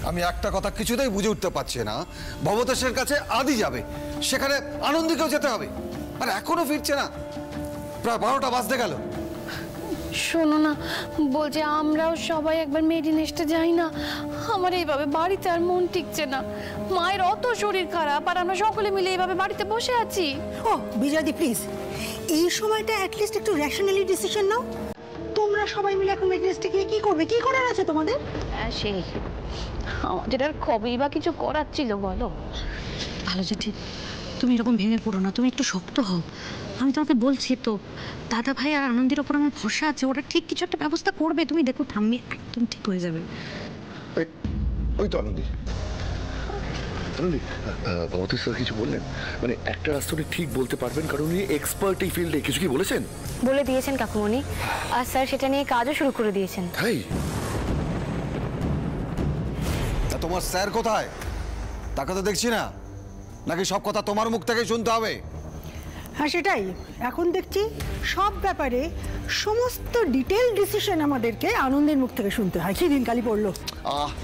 আমি একটা কথা কিছুতেই বুঝে উঠতে পারছি না, ভবতোষের কাছে আদি যাবে, সেখানে আনন্দীকেও যেতে হবে, আর এখনো ফিরছে না। প্রায় 12টা বাজতে গেল। শোনো না, বলছে আমরাও সবাই একবার মেডিনেস্টে যাই না? আমার এইভাবে বাড়িতে আর মন টিকছে না। মায়ের অত শরীর খারাপ, আর আমরা সকলে মিলে এইভাবে বাড়িতে বসে আছি। ও বিজয়দি প্লিজ, এই সময়টা অ্যাটলিস্ট একটু রেশনালি ডিসিশন নাও। তোমরা সবাই মিলে এখন মেডিনেস্টে গিয়ে কি করবে? কি করার আছে তোমাদের? সেই আমাদের আর কবেই বা কিছু করার ছিল বলো? ভালো জেঠি, তুমি এরকম ভেঙে পড়ো না, তুমি একটু শক্ত হও। আমি তোমাকে বলছি তো, দাদা ভাই আর আনন্দের ওপর আমার ভরসা আছে, ওরা ঠিক কিছু একটা ব্যবস্থা করবে। তুমি দেখো ঠাম্মি একদম ঠিক হয়ে যাবে। ওই তো আনন্দি, ভবতী স্যার কিছু বললেন? মানে একটা রাস্তা উনি ঠিক বলতে পারবেন, কারণ উনি এক্সপার্ট এই ফিল্ডে। কিছু কি বলেছেন? বলে দিয়েছেন কাকুমণি, আর স্যার সেটা নিয়ে কাজও শুরু করে দিয়েছেন। তাই? তা তোমার স্যার কোথায়? তাকে তো দেখছি না। নাকি সব কথা তোমার মুখ থেকে শুনতে হবে? হ্যাঁ সেটাই, এখন দেখছি সব ব্যাপারে সমস্ত ডিটেল ডিসিশন আমাদেরকে আনন্দের মুখ থেকে শুনতে হয়। কি দিনকালই পড়লো।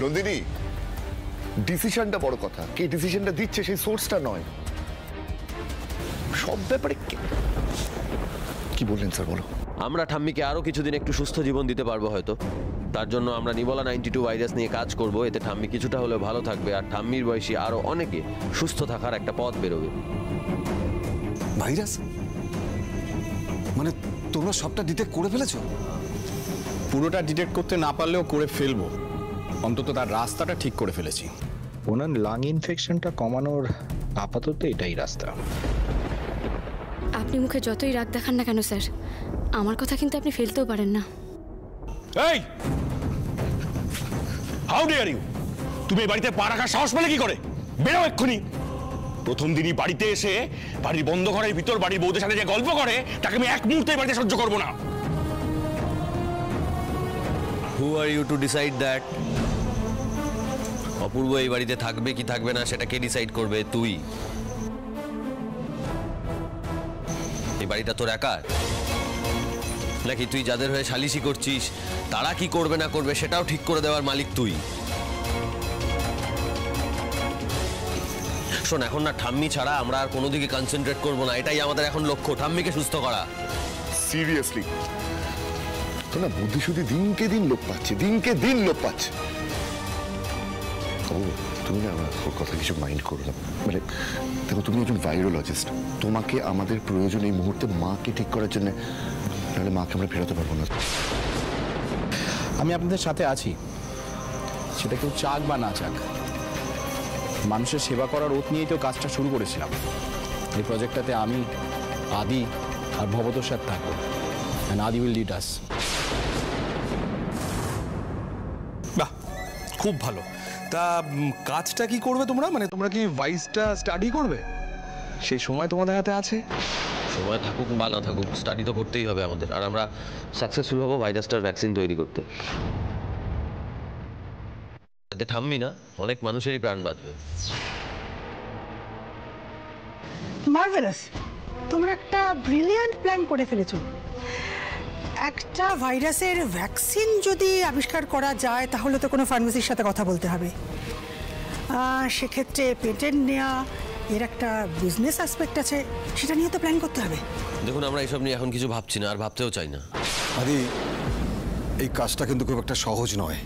নন্দিনী, ডিসিশনটা বড় কথা, কে ডিসিশনটা দিচ্ছে সেই সোর্সটা নয়। সব ব্যাপারে কি বললেন স্যার? বলো। আমরা ঠাম্মিকে আরো কিছুদিন একটু সুস্থ জীবন দিতে পারবো হয়তো। তার জন্য আমরা নিবলা 92 ভাইরাস নিয়ে কাজ করব। এতে ঠাম্মি কিছুটা হলেও ভালো থাকবে, আর ঠাম্মির বয়সী আরো অনেকে সুস্থ থাকার একটা পথ বেরোবে। ভাইরাস মানে তোমরা সবটা ডিটেক্ট করে ফেলেছো? পুরোটা ডিটেক্ট করতে না পারলেও করে ফেলবো, অন্তত তার রাস্তাটা ঠিক করে ফেলেছি। ওনার লাং ইনফেকশনটা কমানোর আপাতত এটাই রাস্তা। আপনি মুখে যতই রাগ দেখান না কেন স্যার, আমার কথা কিন্তু আপনি ফেলতেও পারেন না। এই, হাউ ডেয়ার ইউ! তুমি এই বাড়িতে পা রাখার সাহস পেলে কি করে? বেরো এক্ষুনি। প্রথম দিনই বাড়িতে এসে বাড়ির বন্ধ ঘরের ভিতর বাড়ির বউদের সাথে যে গল্প করে, তাকে আমি এক মুহূর্তে বাড়িতে সহ্য করবো না। Who are you to decide that? Apurba এই বাড়িতে থাকবে কি থাকবে না সেটা কে ডিসাইড করবে? তুই। এই বাড়িটা তোর একার নাকি তুই যাদের হয়ে সালিশি করছিস তারা কি করবে না করবে সেটাও ঠিক করে দেওয়ার মালিক তুই? শোন, এখন না ঠাম্মি ছাড়া আমরা আর কোনো দিকে কনসেন্ট্রেট করবো না, এটাই আমাদের এখন লক্ষ্য, ঠাম্মিকে সুস্থ করা। সিরিয়াসলি তো না, বুদ্ধি শুদ্ধি দিনকে দিন লোপ পাচ্ছে, দিনকে দিন লোপ পাচ্ছে। ও তুমি না আমার কথা কিছু মাইন্ড করো না। মানে দেখো, তুমি একজন ভাইরোলজিস্ট, তোমাকে আমাদের প্রয়োজন এই মুহূর্তে মাকে ঠিক করার জন্য, নাহলে মাকে আমরা ফেরাতে পারবো না। আমি আপনাদের সাথে আছি, সেটা কেউ চাক বা না চাক। মানুষের সেবা করার ওত নিয়েই তো কাজটা শুরু করেছিলাম। এই প্রজেক্টটাতে আমি, আদি আর ভবতোষ স্যার থাকবো, and আদি উইল লিড আস। বাহ, খুব ভালো। তা কাজটা কি করবে তোমরা? মানে তোমরা কি ভাইসটা স্টাডি করবে? সেই সময় তোমাদের হাতে আছে। সময় থাকুক বা না থাকুক, স্টাডি তো করতেই হবে আমাদের, আর আমরা সাকসেসফুল হবো ভাইরাসটার ভ্যাকসিন তৈরি করতে। এতে ঠাম্মি না, অনেক মানুষেরই প্রাণ বাঁচবে। মার্ভেলাস, তোমরা একটা ব্রিলিয়ান্ট প্ল্যান করে ফেলেছো। একটা ভাইরাসের ভ্যাকসিন যদি আবিষ্কার করা যায় তাহলে তো কোনো ফার্মেসির সাথে কথা বলতে হবে। সেক্ষেত্রে পেটেন্ট নেওয়া, এর একটা বিজনেস অ্যাসপেক্ট আছে, সেটা নিয়ে তো প্ল্যান করতে হবে। দেখুন, আমরা এইসব নিয়ে এখন কিছু ভাবছি না, আর ভাবতেও চাই না। আদি, এই কাজটা কিন্তু খুব একটা সহজ নয়।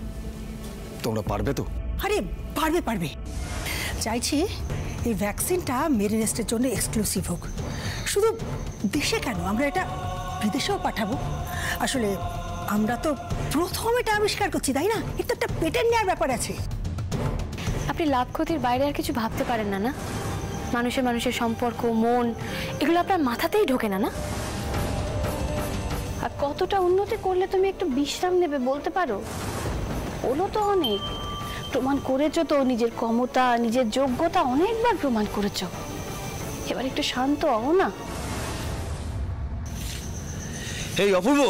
তোমরা পারবে তো? আরে পারবে পারবে। চাইছি এই ভ্যাকসিনটা মেরিনেস্টের জন্য এক্সক্লুসিভ হোক। শুধু দেশে কেন, আমরা এটা বিদেশেও পাঠাবো। আসলে আমরা তো প্রথম এটা আবিষ্কার করছি, তাই না? এটা একটা পেটেন্ট নেওয়ার ব্যাপার আছে। আপনি লাভ ক্ষতির বাইরে আর কিছু ভাবতে পারেন না? না, মানুষের মানুষের সম্পর্ক, মন, এগুলো আপনার মাথাতেই ঢোকে না? না, আর কতটা উন্নতি করলে তুমি একটু বিশ্রাম নেবে বলতে পারো? হলো তো অনেক, প্রমাণ করেছো তো নিজের ক্ষমতা, নিজের যোগ্যতা অনেকবার প্রমাণ করেছো। এবার একটু শান্ত হও না। এই অপূর্ব,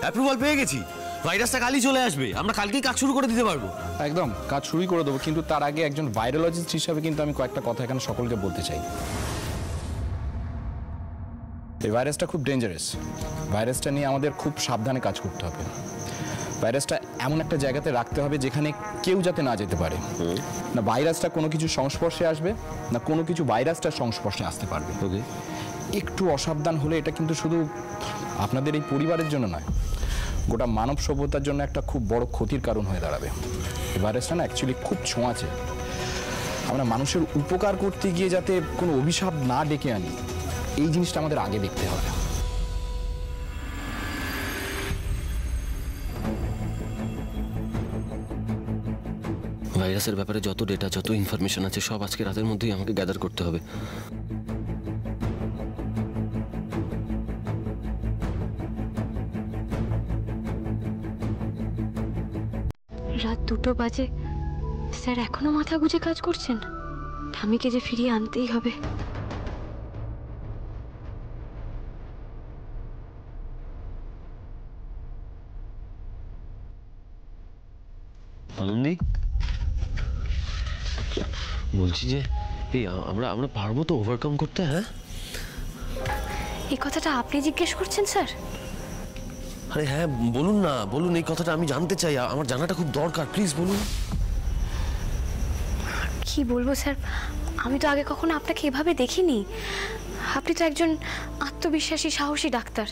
অ্যাপ্রুভাল পেয়ে গেছি, ভাইরাসটা কালই চলে আসবে, আমরা কালকেই কাজ শুরু করে দিতে পারবো। একদম কাজ শুরুই করে দেবো, কিন্তু তার আগে একজন ভাইরোলজিস্ট হিসাবে কিন্তু আমি কয়েকটা কথা এখানে সকলকে বলতে চাই। এই ভাইরাসটা খুব ডেঞ্জারাস। ভাইরাসটা নিয়ে আমাদের খুব সাবধানে কাজ করতে হবে। ভাইরাসটা এমন একটা জায়গাতে রাখতে হবে যেখানে কেউ যাতে না যেতে পারে, না ভাইরাসটা কোনো কিছু সংস্পর্শে আসবে, না কোনো কিছু ভাইরাসটার সংস্পর্শে আসতে পারবে। একটু অসাবধান হলে এটা কিন্তু শুধু আপনাদের এই পরিবারের জন্য নয়, গোটা মানব সভ্যতার জন্য একটা খুব বড় ক্ষতির কারণ হয়ে দাঁড়াবে। এই ভাইরাসটা না অ্যাকচুয়ালি খুব ছোঁয়াচে। আমরা মানুষের উপকার করতে গিয়ে যাতে কোনো অভিশাপ না ডেকে আনি, এই জিনিসটা আমাদের আগে দেখতে হবে। ভাইরাসের ব্যাপারে যত ডেটা, যত ইনফরমেশন আছে সব আজকে রাতের মধ্যেই আমাকে গ্যাদার করতে হবে। রাত 2টো বাজে, স্যার এখনো মাথা গুঁজে কাজ করছেন? ঠাম্মিকে যে ফিরিয়ে আনতেই হবে। আনন্দি, বলছি যে এই আমরা পারবো তো ওভারকাম করতে? হ্যাঁ, এই কথাটা আপনি জিজ্ঞেস করছেন স্যার? আরে হ্যাঁ বলুন না, বলুন, এই কথাটা আমি জানতে চাই, আমার জানাটা খুব দরকার, প্লিজ বলুন। কি বলবো স্যার, আমি তো আগে কখনো আপনাকে এভাবে দেখিনি। আপনি তো একজন আত্মবিশ্বাসী সাহসী ডাক্তার।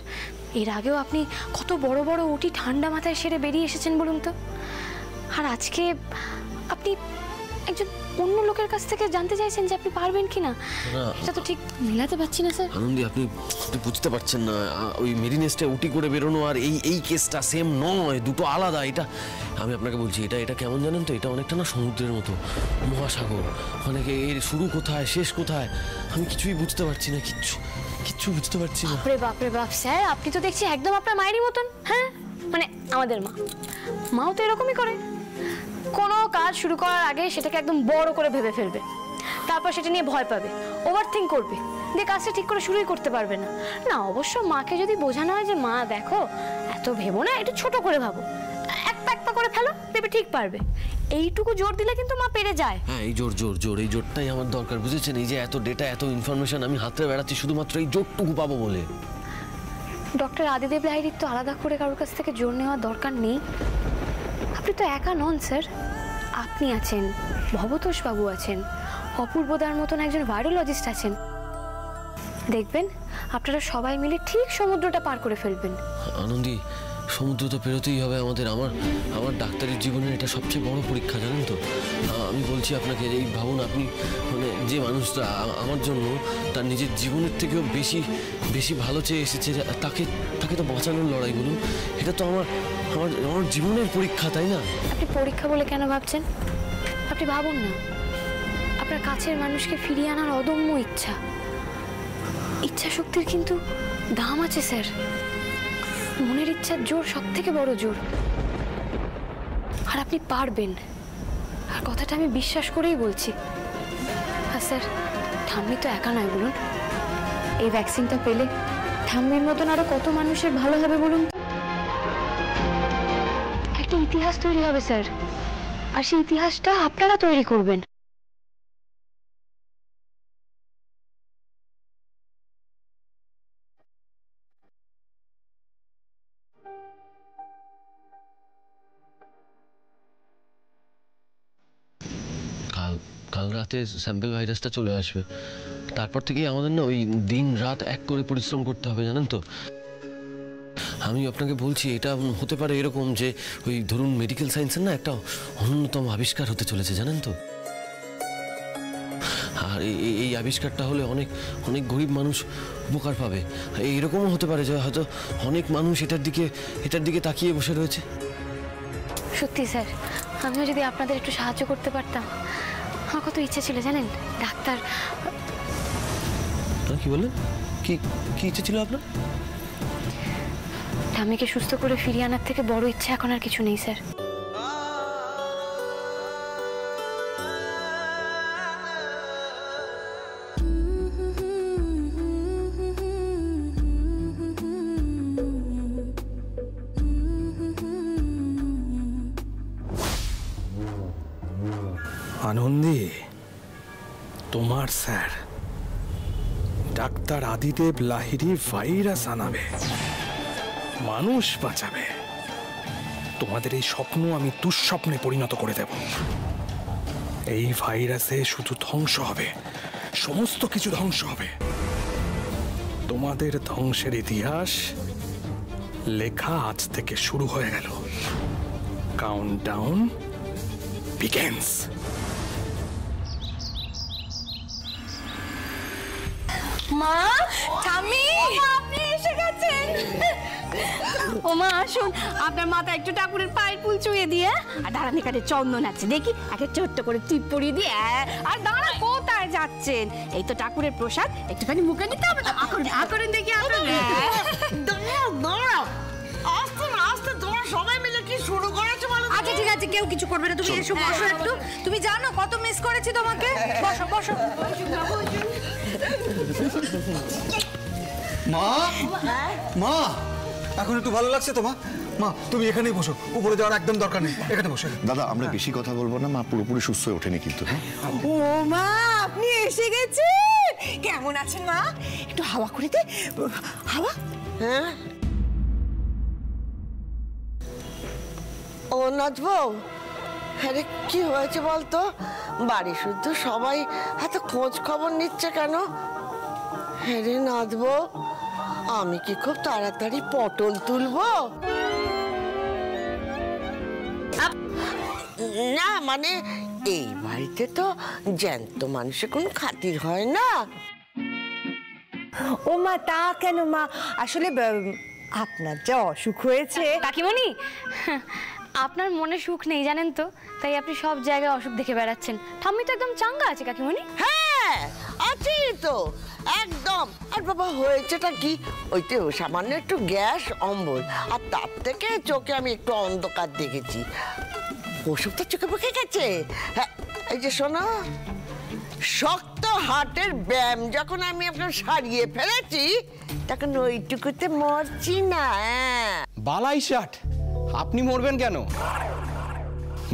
এর আগেও আপনি কত বড় বড় ওটি ঠান্ডা মাথায় সেরে বেরিয়ে এসেছেন বলুন তো। আর আজকে আপনি একজন অন্য লোকের কাছ থেকে জানতে চাইছেন যে আপনি পারবেন কিনা, এটা তো ঠিক মেলাতে পারছি না স্যার। আনন্দি, আপনি বুঝতে পারছেন না, ওই মেরিনেসটা উটি করে বেরোনো আর এই কেসটা সেম নয়, দুটো আলাদা। এটা আমি আপনাকে বলছি, এটা কেমন জানেন তো, এটা অনেকটা না সমুদ্রের মতো, মহাসাগর। মানে এর শুরু কোথায় শেষ কোথায় আমি কিছুই বুঝতে পারছি না, কিচ্ছু বুঝতে পারছি না। বাপরে বাপ স্যার, আপনি তো দেখছি একদম আপনার মায়েরই মতন। হ্যাঁ, মানে আমাদের মাও তো এরকমই করে। কোনো কাজ শুরু করার আগে সেটাকে একদম বড় করে ভেবে ফেলবে, তারপর সেটা নিয়ে ভয় পাবে, ওভার থিঙ্ক করবে, দিয়ে কাজটা ঠিক করে শুরুই করতে পারবে না। না, অবশ্য মাকে যদি বোঝানো হয় যে মা দেখো এত ভেবো না, একটু ছোট করে ভাবো, একটা করে ফেলো, দেখবে ঠিক পারবে, এইটুকু জোর দিলে কিন্তু মা পেরে যায়। হ্যাঁ, এই জোর এই জোরটাই আমার দরকার, বুঝেছেন? এই যে এত ডেটা, এত ইনফরমেশন আমি হাতে বেড়াচ্ছি শুধুমাত্র এই জোরটুকু পাবো বলে। ডক্টর আদিদেব লাহিড়ীর তো আলাদা করে কারোর কাছ থেকে জোর নেওয়ার দরকার নেই। আপনি তো একা নন স্যার, আপনি আছেন, ভবতোষ বাবু আছেন, অপূর্বদার মতন একজন ভাইরোলজিস্ট আছেন। দেখবেন আপনারা সবাই মিলে ঠিক সমুদ্রটা পার করে ফেলবেন। আনন্দি, সমুদ্র তো পেরোতেই হবে আমাদের। আমার ডাক্তারের জীবনের এটা সবচেয়ে বড় পরীক্ষা, জানেন তো। আমি বলছি আপনাকে, এই ভাবুন, আপনি মানে যে মানুষটা আমার জন্য তার নিজের জীবনের থেকেও বেশি ভালো চেয়ে এসেছে, তাকে তো বাঁচানোর লড়াই, বলুন। এটা তো আমার জীবনের পরীক্ষা, তাই না? আপনি পরীক্ষা বলে কেন ভাবছেন? আপনি ভাবুন না, আপনার কাছের মানুষকে ফিরিয়ে আনার অদম্য ইচ্ছা শক্তির কিন্তু দাম আছে স্যার। মনের ইচ্ছার জোর সব থেকে বড় জোর, আর আপনি পারবেন, আর কথাটা আমি বিশ্বাস করেই বলছি। আর স্যার, ঠাম্মি তো একা নয় বলুন। এই ভ্যাকসিনটা পেলে ঠাম্মির মতন আরো কত মানুষের ভালো হবে বলুন। একটা ইতিহাস তৈরি হবে স্যার, আর সেই ইতিহাসটা আপনারা তৈরি করবেন। কাল রাতে স্যাম্পল ভাইরাসটা চলে আসবে, তারপর থেকেই আমাদের না ওই দিন রাত এক করে পরিশ্রম করতে হবে, জানেন তো। আমি আপনাকে বলছি, এটা হতে পারে এরকম যে ওই ধরুন মেডিকেল সায়েন্সের না একটা অন্যতম আবিষ্কার হতে চলেছে, জানেন তো। আর এই আবিষ্কারটা হলে অনেক গরিব মানুষ উপকার পাবে। এইরকমও হতে পারে যে হয়তো অনেক মানুষ এটার দিকে তাকিয়ে বসে রয়েছে। সত্যি স্যার, আমিও যদি আপনাদের একটু সাহায্য করতে পারতাম। আমার কত ইচ্ছে ছিল জানেন, ডাক্তার। কি বললেন? কি ইচ্ছে ছিল আপনার? ঠাম্মিকে সুস্থ করে ফিরিয়ে আনার থেকে বড় ইচ্ছা এখন আর কিছু নেই স্যার। আনন্দী, তোমার স্যার ডাক্তার আদিদেব লাহিড়ী ভাইরাস আনাবে, মানুষ বাঁচাবে। তোমাদের এই স্বপ্ন আমি দুঃস্বপ্নে পরিণত করে দেব। এই ভাইরাসে শুধু ধ্বংস হবে, সমস্ত কিছু ধ্বংস হবে। তোমাদের ধ্বংসের ইতিহাস লেখা আজ থেকে শুরু হয়ে গেল। Countdown begins. মা, ঠাম্মি, আপনি এসে গেছেন। ও মা আসুন, আপনার মাথা একটু ঠাকুরের পায়ের ফুল চুইয়ে দিয়ে, আর দাঁড়ানি কাটে চন্দন আছে দেখি, একটা ছোট্ট করে টিপ পরিয়ে দিয়ে, আর দাঁড়া কোথায় যাচ্ছেন? এই তো ঠাকুরের প্রসাদ, একটুখানি মুখে নিতে হবে তো। আকরেন দেখি আপনার। দাঁড়াও, আস্তে না আস্তে তোমরা সবাই মিলে কি শুরু করেছো বলো? আচ্ছা ঠিক আছে, কেউ কিছু করবে না, তুমি এসো বসো একটু। তুমি জানো কত মিস করেছি তোমাকে। বসো বসো। মা, মা, এখন একটু ভালো লাগছে তো মা? মা তুমি এখানেই বসো, উপরে যাওয়ার একদম দরকার নেই, এখানে বসে। দাদা আমরা বেশি কথা বলবো না, মা পুরোপুরি সুস্থ হয়ে ওঠেনি কিন্তু। ও মা, আপনি এসে গেছেন। কেমন আছেন মা? একটু হাওয়া করে দে। হাওয়া। হ্যাঁ ও নাচবো। আরে কি হয়েছে বলতো? বাড়ি শুদ্ধ সবাই এত খোঁজ খবর নিচ্ছে কেন? হ্যাঁ রে নাচবো, আমি কি খুব তাড়াতাড়ি পটল তুলবো? না মানে এই বাড়িতে তো জ্যান্ত মানুষের কোনো খাতির হয় না। ও মা তা কেন মা, আসলে আপনার যা অসুখ হয়েছে। কাকিমণি, আপনার মনে সুখ নেই জানেন তো, তাই আপনি সব জায়গায় অসুখ দেখে বেড়াচ্ছেন। ঠাম্মি তো একদম চাঙ্গা আছে কাকিমণি। হ্যাঁ আছি তো একদম। আর বাবা হয়েছেটা কি, ওই তো সামান্য একটু গ্যাস অম্বল, আর তার থেকে চোখে আমি একটু অন্ধকার দেখেছি। ওষুধটা চোখে পকে গেছে। হ্যাঁ এই যে শোনো, শক্ত হার্টের ব্যায়াম যখন আমি আপনার সারিয়ে ফেলেছি, তখন ওইটুকুতে মরছি না। বালাই ষাট, আপনি মরবেন কেন?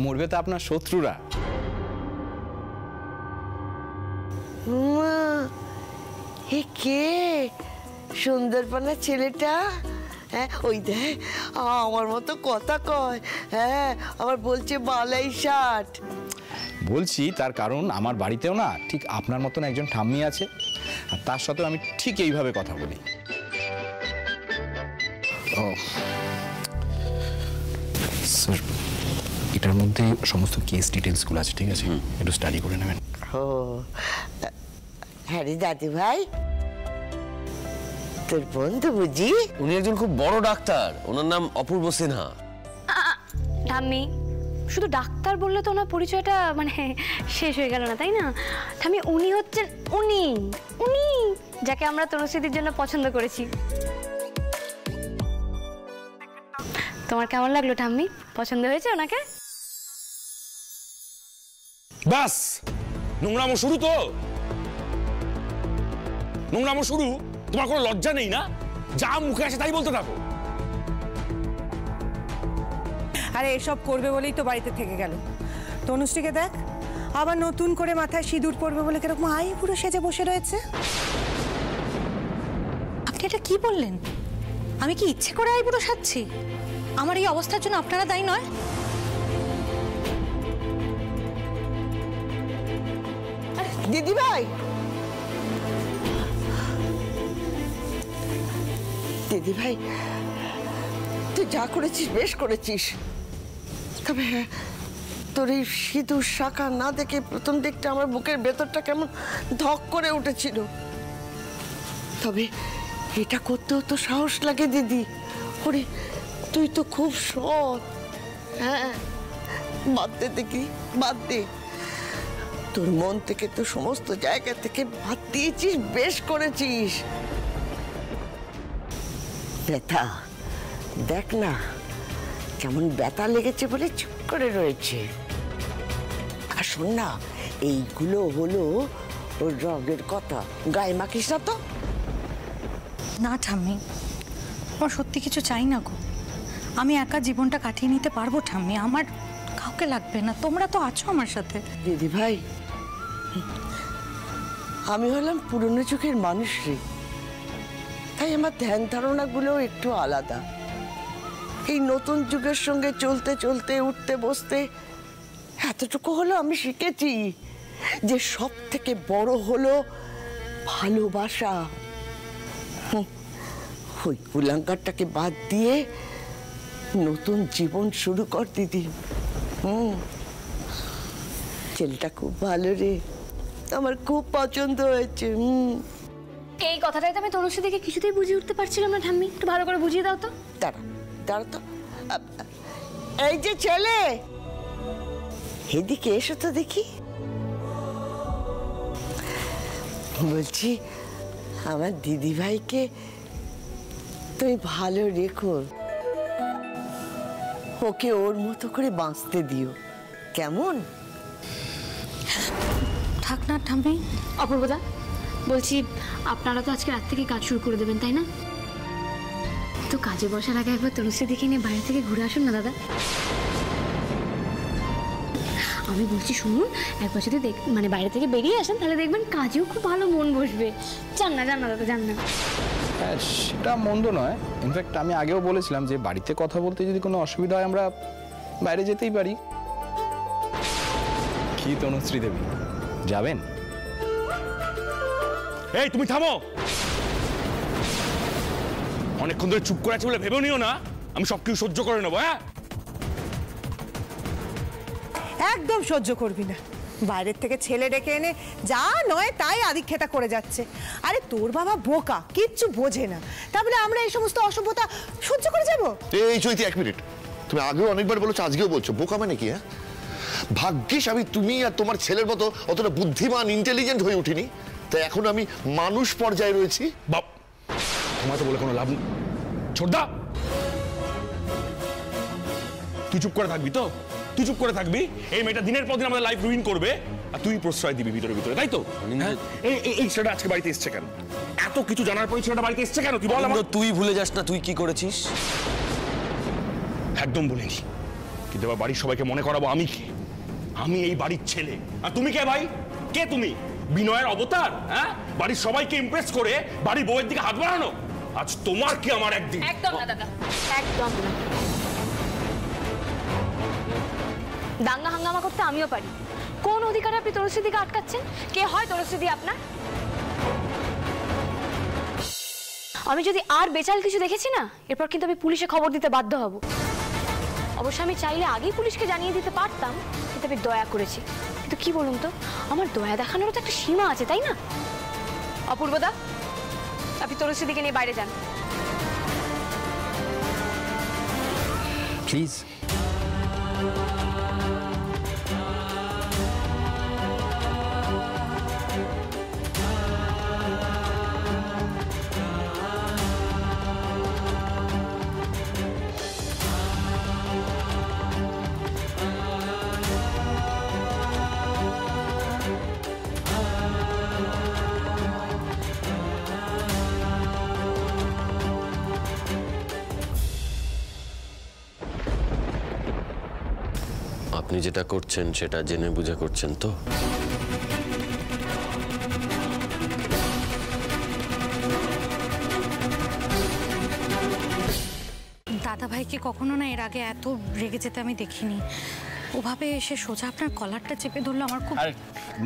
মরবে তো আপনার শত্রুরা। এ কে সুন্দরপানা ছেলেটা? হ্যাঁ ওই দেখ আমার মতো কথা কয়। হ্যাঁ আবার বলছে বালাই ষাট। বলছি তার কারণ আমার বাড়িতেও না ঠিক আপনার মতন একজন ঠাম্মি আছে, আর তার সাথেও আমি ঠিক এইভাবে কথা বলি। ও স্যার, এটার মধ্যে সমস্ত কেস ডিটেলসগুলো আছে, ঠিক আছে? একটু স্টাডি করে নেবেন। ও হ্যাঁ রে দাদু ভাই, তোর বন্ধু বুঝি? উনি একজন খুব বড় ডাক্তার, ওনার নাম অপূর্ব সিনহা। ঠাম্মি, শুধু ডাক্তার বললে তো ওনার পরিচয়টা মানে শেষ হয়ে গেল না, তাই না? ঠাম্মি উনি হচ্ছেন উনি উনি যাকে আমরা তনুশ্রীদির জন্য পছন্দ করেছি। তোমার কেমন লাগলো ঠাম্মি? পছন্দ হয়েছে ওনাকে? বাস নোংরামো শুরু তো, নোংরামো শুরু। তোমার কোনো লজ্জা নেই না? যা মুখে আসে তাই বলতে থাকো। আরে এসব করবে বলেই তো বাড়িতে থেকে গেল। তনুশ্রীকে দেখ, আবার নতুন করে মাথায় সিঁদুর পরবে বলে কিরকম আইবুড়ো সেজে বসে রয়েছে। আপনি এটা কি বললেন? আমি কি ইচ্ছে করে আইবুড়ো সাজছি? আমার এই অবস্থার জন্য আপনারা দায়ী নয়? দিদি ভাই, দিদি ভাই তুই যা করেছিস বেশ করেছিস, তবে হ্যাঁ তোর এই সিঁদুর শাখা না দেখে প্রথম দিকটা আমার বুকের ভেতরটা কেমন ধক করে উঠেছিল। তবে এটা করতেও তো সাহস লাগে দিদি। ওরে তুই তো খুব সৎ। হ্যাঁ বাদ দে দেখি, বাদ দে। তোর মন থেকে তো সমস্ত জায়গা থেকে বাদ দিয়েছিস, বেশ করেছিস। ব্যথা দেখ না কেমন ব্যথা লেগেছে বলে চুপ করে রয়েছে। আর শোন না, এইগুলো হলো ওর রগের কথা, গায়ে মাখিস না তো। না ঠাম্মি, আমার সত্যি কিছু চাই না গো। আমি একা জীবনটা কাটিয়ে নিতে পারবো ঠাম্মি, আমার কাউকে লাগবে না। তোমরা তো আছো আমার সাথে। দিদি ভাই, আমি হলাম পুরনো যুগের মানুষ রে, তাই আমার ধ্যান ধারণাগুলো একটু আলাদা। এই নতুন যুগের সঙ্গে চলতে চলতে উঠতে বসতে এতটুকু হলো আমি শিখেছি যে সব থেকে বড় হলো ভালোবাসা। ওই কুলাঙ্গারটাকে বাদ দিয়ে নতুন জীবন শুরু কর দিদি। ছেলেটা খুব ভালো রে, আমার খুব পছন্দ হয়েছে। এই কথাটাই তো আমি তনুশ্রী দেখে কিছুতেই বুঝিয়ে উঠতে পারছিলাম না ঠাম্মি, একটু ভালো করে বুঝিয়ে দাও তো। দাঁড়া দাঁড়া তো, এই যে ছেলে, এদিকে এসো তো দেখি। বলছি আমার দিদি ভাইকে তুমি ভালো রেখো, ওকে ওর মতো করে বাঁচতে দিও, কেমন? থাক না ঠাম্মি। অপূর্বদা বলছি, আপনারা তো আজকে রাত থেকে কাজ শুরু করে দেবেন তাই না? তো কাজে বসার আগে একবার তনুশ্রী দিকে নিয়ে বাইরে থেকে ঘুরে আসুন না দাদা। আমি বলছি শুনুন, একবার যদি মানে বাইরে থেকে বেরিয়ে আসেন তাহলে দেখবেন কাজেও খুব ভালো মন বসবে। যান না দাদা, যান না। হ্যাঁ, সেটা মন্দ নয়। ইনফ্যাক্ট আমি আগেও বলেছিলাম যে বাড়িতে কথা বলতে যদি কোনো অসুবিধা হয় আমরা বাইরে যেতেই পারি। কি তনুশ্রী দেবী, যাবেন? এই তুমি থামো, অনেকক্ষণ ধরে চুপ করে আছে বলে ভেবেও নিও না আমি সবকিছু সহ্য করে নেবো। হ্যাঁ, একদম সহ্য করবি না। বাইরের থেকে ছেলে ডেকে এনে যা নয় তাই আদিক্ষেতা করে যাচ্ছে। আরে তোর বাবা বোকা, কিচ্ছু বোঝে না, তাহলে আমরা এই সমস্ত অসভ্যতা সহ্য করে যাব? এই চৈতি, এক মিনিট। তুমি আগেও অনেকবার বলেছো, আজকেও বলছো, বোকা মানে কি? হ্যাঁ, ভাগ্যিস আমি তুমি আর তোমার ছেলের মতো অতটা বুদ্ধিমান ইন্টেলিজেন্ট হয়ে উঠিনি, তাই এখন আমি মানুষ পর্যায়ে রয়েছি। বাপ, তোমার তো বলে কোনো লাভ নেই। ছোটদা, তুই চুপ করে থাকবি তো? তুই চুপ করে থাকবি? এই মেয়েটা দিনের পর দিন আমাদের লাইফ রুইন করবে আর তুই প্রশ্রয় দিবি ভিতরে ভিতরে, তাই তো? এই ছেলেটা আজকে বাড়িতে এসছে কেন? এত কিছু জানার পর ছেলেটা বাড়িতে এসছে কেন? তুই বল। তুই ভুলে যাস না তুই কি করেছিস। একদম বলিনি, কিন্তু এবার বাড়ির সবাইকে মনে করাবো আমি কে। আমি এই বাড়ির ছেলে। আর তুমি কে ভাই? কে তুমি? বিনয়ের অবতার? হ্যাঁ, বাড়ির সবাইকে ইমপ্রেস করে বাড়ির বউয়ের দিকে হাত বাড়ানো। আজ তোমার কি আমার একদিন। একদম না দাদা, একদম না। দাঙ্গা হাঙ্গামা করতে আমিও পারি। কোন অধিকারে আপনি তনুশ্রীর দিকে আটকাচ্ছেন? কে হয় তনুশ্রী আপনার? আমি যদি আর বেচাল কিছু দেখেছি না, এরপর কিন্তু আমি পুলিশে খবর দিতে বাধ্য হব। অবশ্য আমি চাইলে আগেই পুলিশকে জানিয়ে দিতে পারতাম, কিন্তু আমি দয়া করেছি। কিন্তু কি বলুন তো, আমার দয়া দেখানোরও তো একটা সীমা আছে তাই না? অপূর্বদা, আপনি তনুশ্রী দিকে নিয়ে বাইরে যান প্লিজ। আপনি যেটা করছেন সেটা জেনে বুঝে করছেন তো? দাদা ভাইকে কখনো না এর আগে এত রেগে যেতে আমি দেখিনি। ওভাবে এসে সোজা আপনার কলারটা চেপে ধরলো আমার খুব।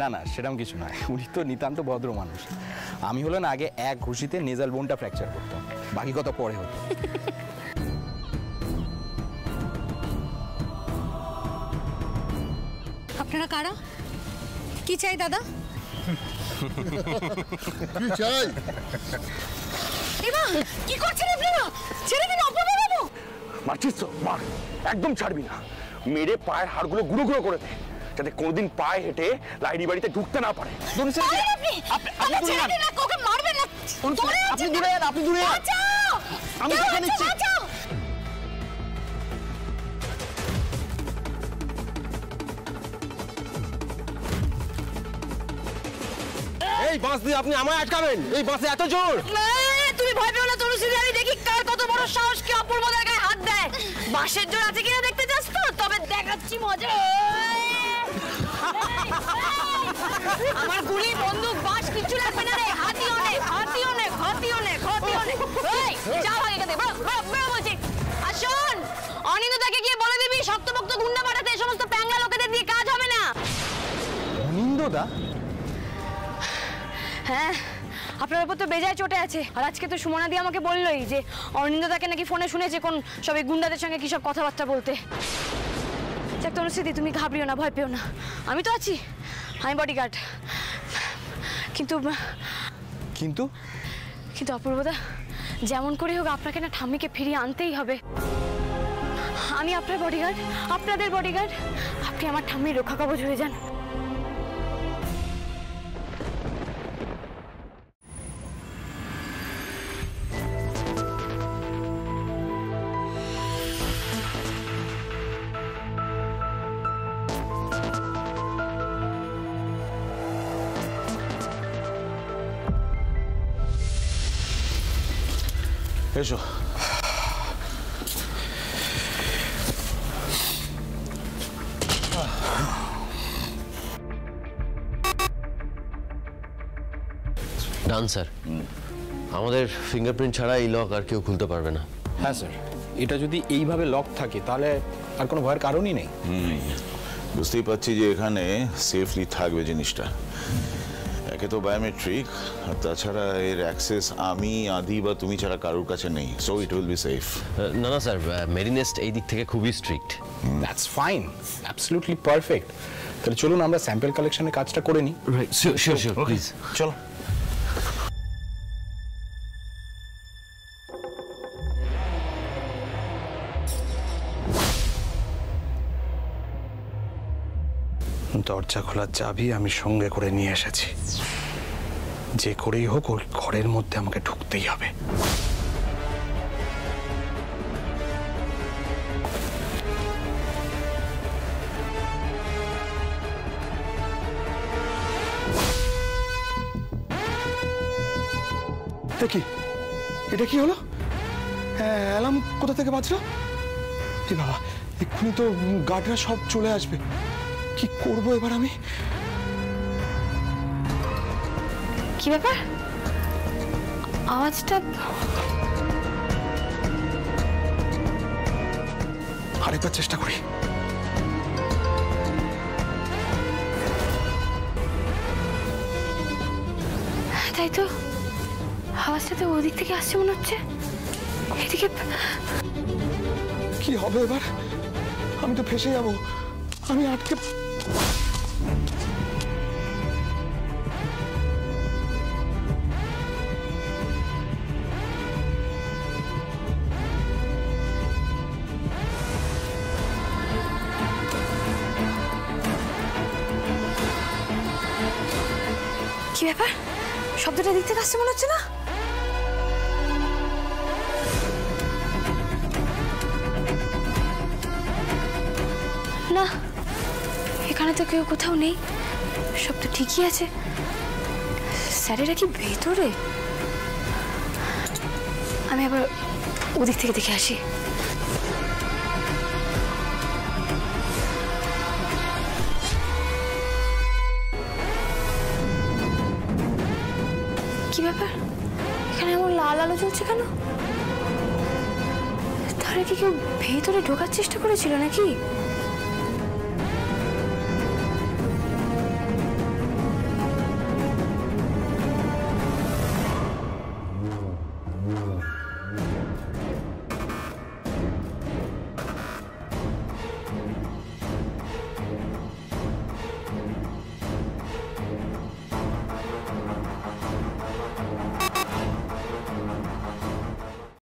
না না, সেরকম কিছু নয়, উনি তো নিতান্ত ভদ্র মানুষ। আমি হলেন আগে এক ঘুষিতে নেজাল বোনটা ফ্র্যাকচার করতাম, বাকি কথা পরে হতো। আপনারা কারা? কি চাই দাদা? কি চাই? কি করছেন আপনারা? ছেড়ে দিন অপূর্ব বাবু। মারছিস তো মার, একদম ছাড়বি না। মেরে পায়ের হাড়গুলো গুঁড়ো গুঁড়ো করে দে, যাতে কোনোদিন পায়ে হেঁটে লাইনি বাড়িতে ঢুকতে না পারে। আপনি দূরে যান, আপনি দূরে যান, আমি দেখে নিচ্ছি। এই বাঁশ দিয়ে আপনি আমায় আটকাবেন? এই বাঁশে এত জোর? তুমি ভয় পেও না তনুশ্রী, আমি দেখি কার কত বড় সাহস কি অপূর্বদার গায়ে হাত দেয়। বাঁশের জোর আছে কিনা দেখতে চাস তো? তবে দেখাচ্ছি মজা। আমার গুলি বন্দুক বাঁশ কিচ্ছু লাগবে না রে। হাতি অনেক, হাতি অনেক, হাতি অনেক, হাতি অনেক। এই যাও আগে বলছি। আসুন। অনিন্দদাকে গিয়ে বলে দিবি শক্তপোক্ত গুন্ডা পাঠাতে, এই সমস্ত প্যাংলা লোকেদের দিয়ে কাজ হবে না। অনিন্দদা? হ্যাঁ, আপনার উপর তো বেজায় চটে আছে। আর আজকে তো সুমনা দিয়ে আমাকে বললোই যে অনিন্দদাকে নাকি ফোনে শুনেছে কোন সবাই গুন্ডাদের সঙ্গে কি সব কথাবার্তা বলতে। যাক তনুশ্রীদি, তুমি ঘাবড়িও না, ভয় পেও না, আমি তো আছি, আমি বডিগার্ড। কিন্তু কিন্তু কিন্তু অপূর্বদা, যেমন করে হোক আপনাকে না ঠাম্মিকে ফিরিয়ে আনতেই হবে। আমি আপনার বডিগার্ড, আপনাদের বডিগার্ড, আপনি আমার ঠাম্মির রক্ষা কবচ হয়ে যান। এসো। ডান স্যার, আমাদের ফিঙ্গারপ্রিন্ট ছাড়া এই লক আর কেউ খুলতে পারবে না। হ্যাঁ স্যার, এটা যদি এইভাবে লক থাকে তাহলে আর কোনো ভয়ের কারণই নেই। বুঝতেই পারছি যে এখানে সেফলি থাকবে জিনিসটা। একে তো বায়োমেট্রিক, আর তাছাড়া এর অ্যাক্সেস আমি, আদি বা তুমি ছাড়া কারোর কাছে নেই, so it will be safe. না না স্যার, মেরিনেস্ট এই দিক থেকে খুবই strict. That's fine, absolutely perfect. তাহলে চলুন আমরা স্যাম্পল কালেকশনের কাজটা করে নিই। শিওর শিওর, প্লিজ চলো। দরজা খোলার চাবি আমি সঙ্গে করে নিয়ে এসেছি। যে করেই হোক ওর ঘরের মধ্যে আমাকে ঢুকতেই হবে। কি এটা কি হলো? অ্যালার্ম কোথা থেকে বাজলো? এ বাবা, এক্ষুনি তো গার্ডরা সব চলে আসবে। কি করবো এবার আমি? কি ব্যাপার, আওয়াজটা? আরেকবার চেষ্টা করি। তাই তো, আওয়াজটা তো ওদিক থেকে আসছে মনে হচ্ছে। এদিকে কি হবে এবার? আমি তো ফেসে যাবো। আমি আটকে কি ব্যাপার, শব্দটা দিক থেকে আসছে মনে হচ্ছে না? না, এখানে তো কেউ কোথাও নেই, সব তো ঠিকই আছে। স্যারেরা কি ভেতরে? আমি আবার ওদিক থেকে দেখে আসি। কি ব্যাপার, এখানে এমন লাল আলো জ্বলছে কেন? তাহলে কি কেউ ভেতরে ঢোকার চেষ্টা করেছিল নাকি?